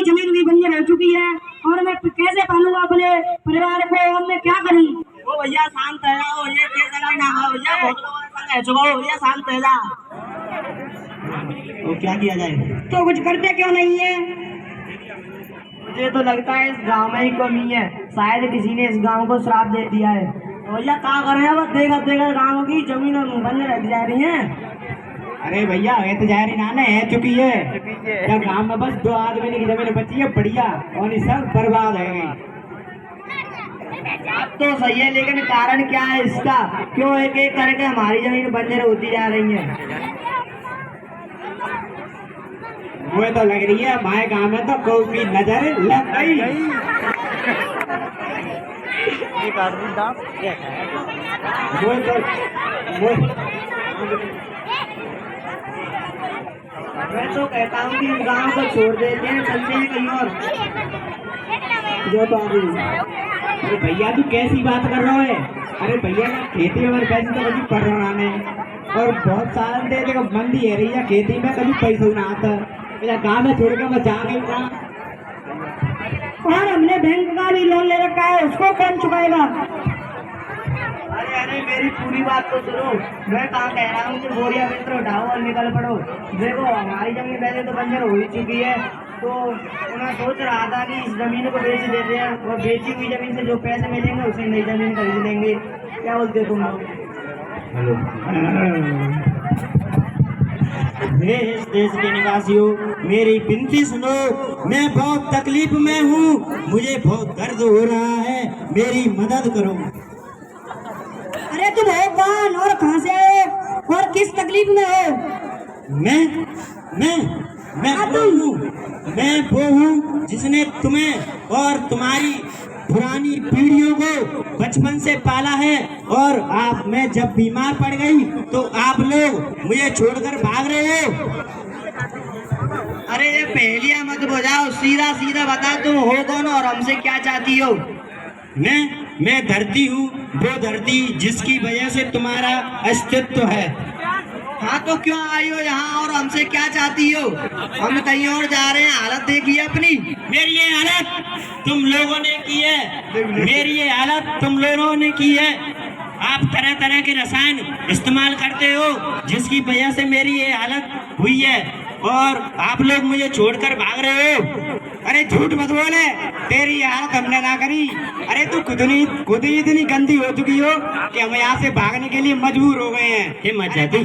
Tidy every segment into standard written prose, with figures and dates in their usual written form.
की जमीन भी बंजर हो चुकी है और मैं कैसे पालूंगा अपने परिवार को और मैं क्या करूं? ओ भैया शांत है जाओ, ये केस लगाई ना हो भैया, बहुत लोगों ने संग है चुका हो भैया, शांत है जा। तो क्या किया जाए? तो कुछ करते क्यों नहीं है? मुझे तो लगता है इस गांव में ही कमी है, शायद किसी ने इस गांव को श्राप दे दिया है। तो भैया क्या कर रहे हैं, बस देखा देखा गाँव की जमीन बंजर रह जा रही है। अरे भैया ये तो जारी नाने है चुकी है, क्या गांव में बस 2 आदमी की जमीन बची है बढ़िया, और ये सब बर्बाद है गई। बात तो सही है, लेकिन कारण क्या है इसका, क्यों एक एक करके हमारी जमीन बंजर होती जा रही है? मुझे तो लग रही है हमारे गांव में तो कोई की नजर लग गई। मैं तो कहता हूँ कि गांव को छोड़ देते हैं, चलते हैं कहीं और। जो बाबू, अरे भैया तू कैसी बात कर रहा है? अरे भैया खेती में पैसे तो कभी पड़ रहा है, और बहुत साल दे देखो मंदी है रही है खेती में, कभी पैसा ना आता मेरा गाँव में छोड़ के मैं जा गई ना। और हमने बैंक का भी लोन ले रखा है, उसको कौन चुकाएगा? अरे अरे मेरी पूरी बात तो सुनो, मैं कहाँ कह रहा हूँ कि बोरिया मित्र उठाओ और निकल पड़ो। देखो हमारी जमीन पहले तो बंजर हो ही चुकी है, तो मैं सोच रहा था कि इस जमीन को बेच देते हैं और बेची हुई जमीन से जो पैसे मिलेंगे उसे नई जमीन खरीद लेंगे। क्या बोलते तुम लोग? इस देश के निवासियों मेरी विनती सुनो, मैं बहुत तकलीफ में हूँ, मुझे बहुत दर्द हो रहा है, मेरी मदद करो। अरे तुम हो कौन और कहाँ से आए और किस तकलीफ में हो? मैं वो हूँ जिसने तुम्हें और तुम्हारी पुरानी पीढ़ियों को बचपन से पाला है, और मैं जब बीमार पड़ गई तो आप लोग मुझे छोड़कर भाग रहे हो। अरे ये पहेलियां मत बुझाओ, सीधा सीधा बता तुम हो कौन और हमसे क्या चाहती हो? मैं धरती हूँ, वो धरती जिसकी वजह से तुम्हारा अस्तित्व है। हाँ तो क्यों आई हो यहाँ और हमसे क्या चाहती हो? हम कहीं और जा रहे हैं, हालत देखिए अपनी। मेरी ये हालत तुम लोगों ने की है, मेरी ये हालत तुम लोगों ने की है। आप तरह तरह के रसायन इस्तेमाल करते हो जिसकी वजह से मेरी ये हालत हुई है, और आप लोग मुझे छोड़कर भाग रहे हो। अरे झूठ मत बोले, तेरी ये हालत हमने ना करी। अरे तू खुद ही इतनी गंदी हो चुकी हो कि हम यहाँ से भागने के लिए मजबूर हो गए हैं। ये मत जाती ही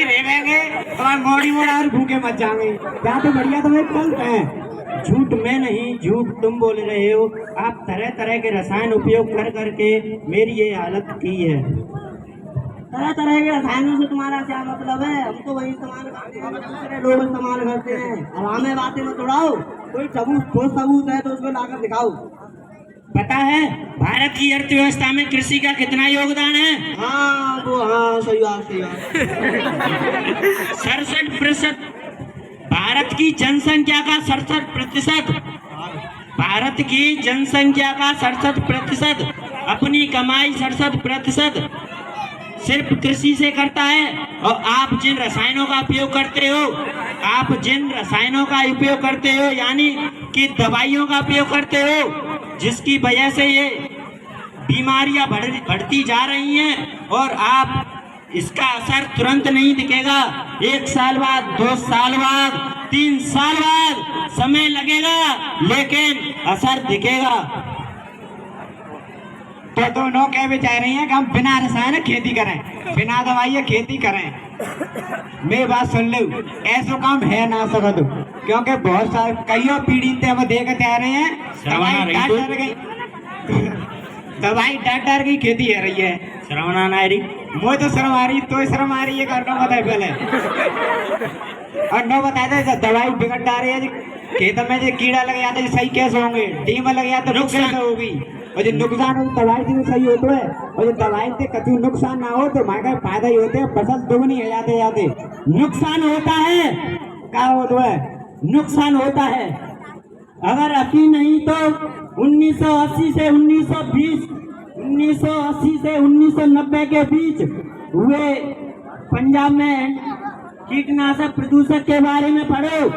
रहेंगे और मोड़ी मोड़ा और भूखे मत जाएंगे। क्या तो बढ़िया तुम्हें कल है। झूठ मैं नहीं, झूठ तुम बोल रहे हो। आप तरह तरह के रसायन उपयोग कर करके मेरी ये हालत की है। तरह तरह के रसायनों से तुम्हारा क्या मतलब है? हम तो वही इस्तेमाल करते हैं, दूसरे लोग इस्तेमाल करते हैं। अब हमें बातें मत उड़ाओ, कोई सबूत है तो उसको लाकर दिखाओ। पता है भारत की अर्थव्यवस्था में कृषि का कितना योगदान है? हाँ वो हाँ सही बात। 67%। भारत की जनसंख्या का 67%, भारत की जनसंख्या का 67% अपनी कमाई 67% सिर्फ कृषि से करता है। और आप जिन रसायनों का उपयोग करते हो, यानी कि दवाइयों का उपयोग करते हो, जिसकी वजह से ये बीमारियां बढ़ती जा रही हैं, और आप इसका असर तुरंत नहीं दिखेगा। 1 साल बाद, 2 साल बाद, 3 साल बाद समय लगेगा, लेकिन असर दिखेगा। तो दोनों कह भी चाह रही हैं कि हम बिना रसायन खेती करें, बिना दवाई खेती करें। मेरी बात सुन लो, ऐसा काम है ना सकत, क्योंकि बहुत सारे कईयों पीढ़ी से हम देखते आ रहे हैं दवाई डर की खेती हो रही है। श्रवण आ रही, मुझे तो शर्म आ रही, तो शर्म आ रही है करना बताए पहले। और नो बताए थे दवाई बिगड़ जा रही है, खेत में जो कीड़ा लग जाता है सही कैसे होंगे, टीम लग जाता तो नुकसान होगी, और जो नुकसान हो दवाई से सही होता है, और जो दवाई से कभी नुकसान ना हो तो हमारे फायदा ही होते हैं, फसल दुगनी हो जाते। नुकसान होता है, क्या होता है? नुकसान होता है। अगर अभी नहीं तो 1980 से 1920, 1980 से 1990 के बीच हुए पंजाब में कीटनाशक प्रदूषक के बारे में पढ़ो।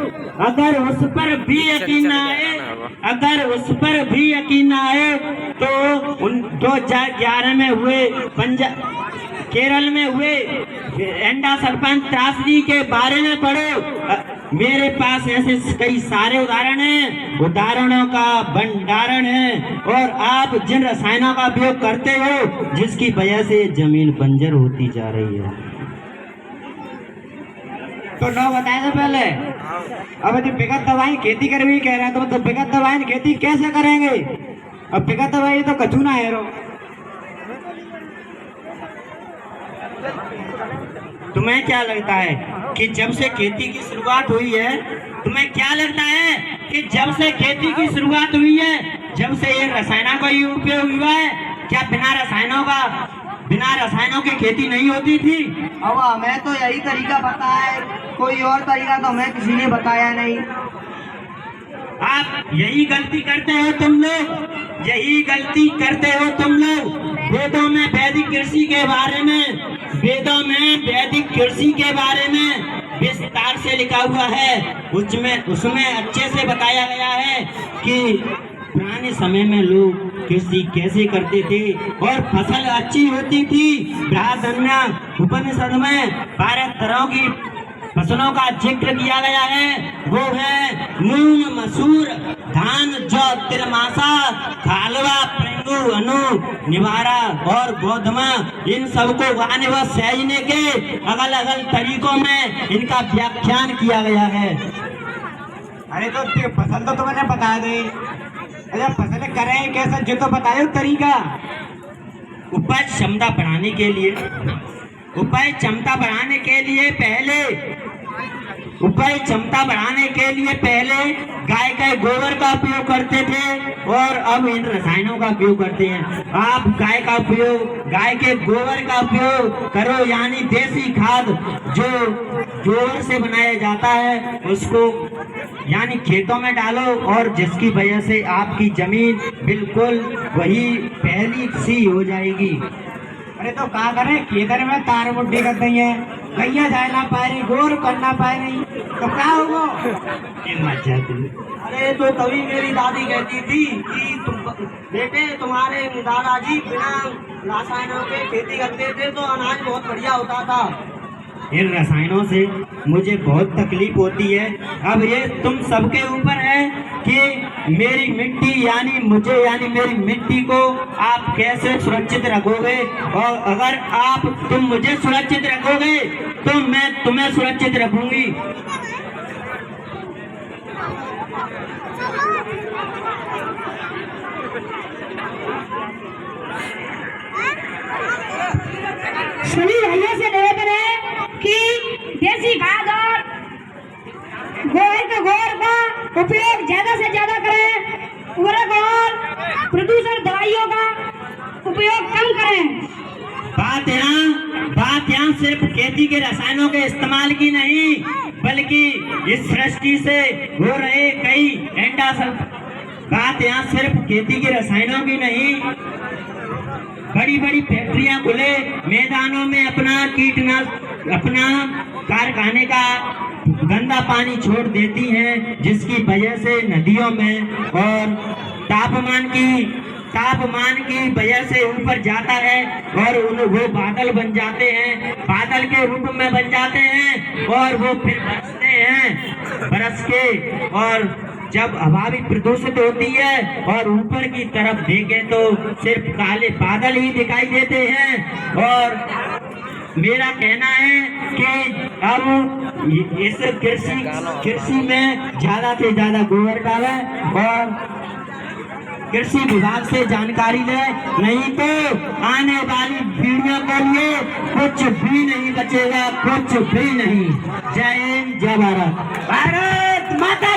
अगर उस पर भी यकीन ना आए, अगर उस पर भी यकीन ना आए तो 2011 में हुए केरल में हुए एंडोसल्फान त्रासदी के बारे में पढ़ो। मेरे पास ऐसे कई सारे उदाहरण हैं, उदाहरणों का भंडारण है। और आप जिन रसायनों का उपयोग करते हो जिसकी वजह से जमीन बंजर होती जा रही है। तो न बताया था पहले। अब जो बेगत दवाई खेती कर भी कह रहे हैं तो बेगत दवाई खेती कैसे करेंगे? अब बेगत दवाई तो कचू ना है रो। तुम्हें क्या लगता है कि जब से खेती की शुरुआत हुई है, तुम्हें क्या लगता है कि जब से खेती की शुरुआत हुई है, जब से ये रसायनों का उपयोग हुआ है, क्या बिना रसायनों की खेती नहीं होती थी? अब हमें तो यही तरीका पता है, कोई और तरीका तो हमें किसी ने बताया नहीं। आप यही गलती करते हो तुम लोग, यही गलती करते हो तुम लोग। वेदों में वैदिक कृषि के बारे में, वेदों में वैदिक कृषि के बारे में विस्तार से लिखा हुआ है। उसमें अच्छे से बताया गया है कि पुराने समय में लोग कृषि कैसे करते थे और फसल अच्छी होती थी। बृहदारण्यक उपनिषद में 12 तरह की फसलों का जिक्र किया गया है। वो है मूंग, मसूर, धान, जौ, तिलमासा, खालवा, प्रेंगू, अनु, निवारा और गोधमा। इन सबको उगाने व सहेजने के अलग अलग तरीकों में इनका व्याख्यान किया गया है। अरे तो फसल तो तुम्हें बता दे, अरे फसल करें कैसे जो तो बताए तरीका। उपज क्षमता बढ़ाने के लिए, उपज क्षमता बढ़ाने के लिए पहले गाय के गोबर का उपयोग करते थे और अब इन रसायनों का उपयोग करते हैं। आप गाय के गोबर का उपयोग करो, यानी देसी खाद जो गोबर से बनाया जाता है उसको यानी खेतों में डालो, और जिसकी वजह से आपकी जमीन बिल्कुल वही पहली सी हो जाएगी। अरे तो क्या करें, खेतर में तार मुड्ढी कर दी है, गैया जाए ना पाए रही, गोर करना पाए नहीं, तो क्या होगा? अरे तो तभी मेरी दादी कहती थी कि बेटे तुम्हारे दादाजी बिना रसायनों के खेती करते थे तो अनाज बहुत बढ़िया होता था। इन रसायनों से मुझे बहुत तकलीफ होती है। अब ये तुम सबके ऊपर है कि मेरी मिट्टी को आप कैसे सुरक्षित रखोगे, और अगर तुम मुझे सुरक्षित रखोगे तो मैं तुम्हें सुरक्षित रखूंगी। सभी भैया से निवेदन है कि देसी खाद और गोबर का उपयोग ज्यादा से ज्यादा करें, उर्वरक और प्रदूषण दवाइयों का उपयोग कम करें। बात यहाँ सिर्फ खेती के रसायनों के इस्तेमाल की नहीं, बल्कि इस सृष्टि से हो रहे कई बात यहाँ सिर्फ खेती के रसायनों की नहीं, बड़ी बड़ी फैक्ट्रियां खुले मैदानों में अपना कारखाने का गंदा पानी छोड़ देती हैं, जिसकी वजह से नदियों में और तापमान की वजह से ऊपर जाता है और वो बादल बन जाते हैं, बादल के रूप में बन जाते हैं और वो फिर बरस के और जब हवा भी प्रदूषित होती है और ऊपर की तरफ देखें तो सिर्फ काले बादल ही दिखाई देते हैं। और मेरा कहना है कि अब इस कृषि में ज्यादा से ज्यादा गोबर डालें और कृषि विभाग से जानकारी ले, नहीं तो आने वाली पीढ़ियों के लिए कुछ भी नहीं बचेगा, कुछ भी नहीं। जय हिंद, जय भारत, भारत माता।